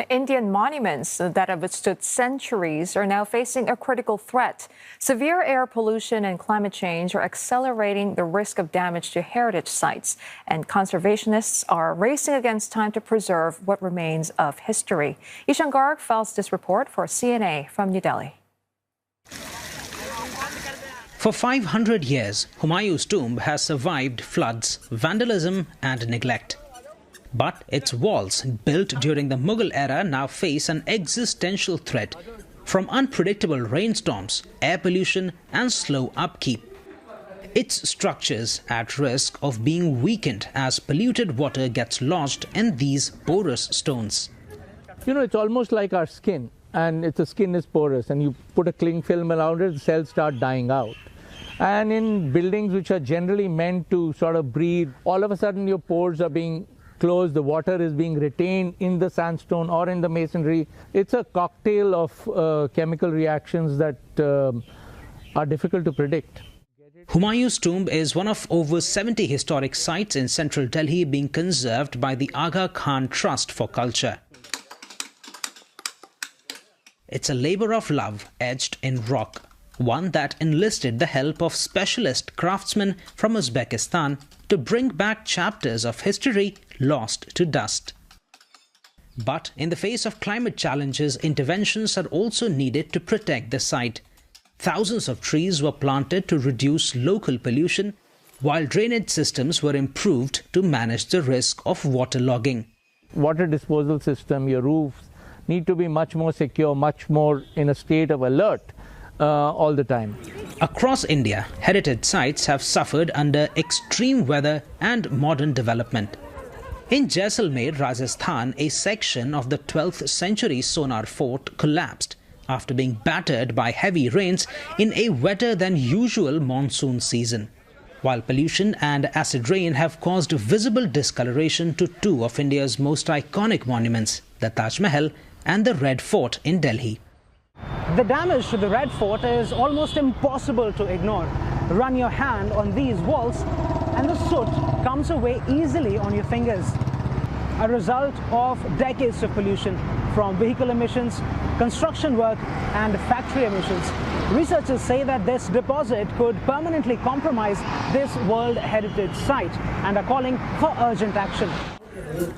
Indian monuments that have withstood centuries are now facing a critical threat. Severe air pollution and climate change are accelerating the risk of damage to heritage sites, and conservationists are racing against time to preserve what remains of history. Ishan Garg files this report for CNA from New Delhi. For 500 years, Humayun's tomb has survived floods, vandalism and neglect. But its walls, built during the Mughal era, now face an existential threat from unpredictable rainstorms, air pollution and slow upkeep. Its structures at risk of being weakened as polluted water gets lodged in these porous stones. It's almost like our skin, and the skin is porous, and you put a cling film around it, the cells start dying out. And in buildings which are generally meant to sort of breathe, all of a sudden your pores are being closed, the water is being retained in the sandstone or in the masonry. It's a cocktail of chemical reactions that are difficult to predict. Humayun's tomb is one of over 70 historic sites in central Delhi being conserved by the Aga Khan Trust for Culture. It's a labor of love etched in rock, one that enlisted the help of specialist craftsmen from Uzbekistan to bring back chapters of history lost to dust. But in the face of climate challenges, interventions are also needed to protect the site. Thousands of trees were planted to reduce local pollution, while drainage systems were improved to manage the risk of waterlogging. Water disposal system, your roofs need to be much more secure, much more in a state of alert all the time. Across India, heritage sites have suffered under extreme weather and modern development. In Jaisalmer, Rajasthan, a section of the 12th century Sonar fort collapsed after being battered by heavy rains in a wetter than usual monsoon season. While pollution and acid rain have caused visible discoloration to two of India's most iconic monuments, the Taj Mahal and the Red Fort in Delhi. The damage to the Red Fort is almost impossible to ignore. Run your hand on these walls and the soot comes away easily on your fingers. A result of decades of pollution from vehicle emissions, construction work and factory emissions. Researchers say that this deposit could permanently compromise this World Heritage Site and are calling for urgent action.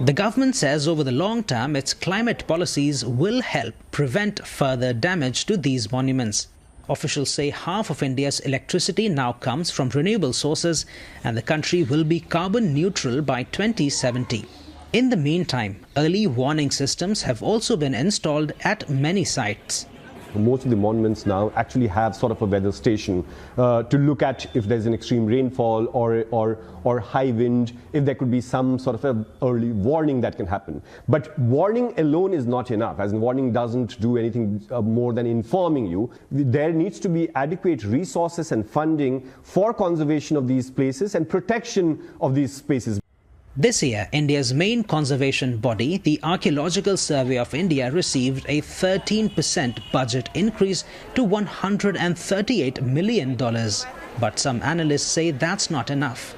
The government says over the long term, its climate policies will help prevent further damage to these monuments. Officials say half of India's electricity now comes from renewable sources and the country will be carbon neutral by 2070. In the meantime, early warning systems have also been installed at many sites. Most of the monuments now actually have sort of a weather station to look at if there's an extreme rainfall or high wind, if there could be some sort of an early warning that can happen. But warning alone is not enough, as in warning doesn't do anything more than informing you. There needs to be adequate resources and funding for conservation of these places and protection of these spaces. This year, India's main conservation body, the Archaeological Survey of India, received a 13% budget increase to $138 million. But some analysts say that's not enough.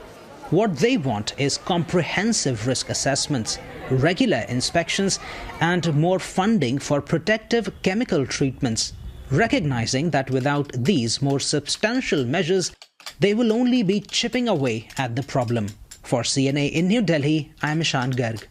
What they want is comprehensive risk assessments, regular inspections, and more funding for protective chemical treatments, recognizing that without these more substantial measures, they will only be chipping away at the problem. For CNA in New Delhi, I'm Ishan Garg.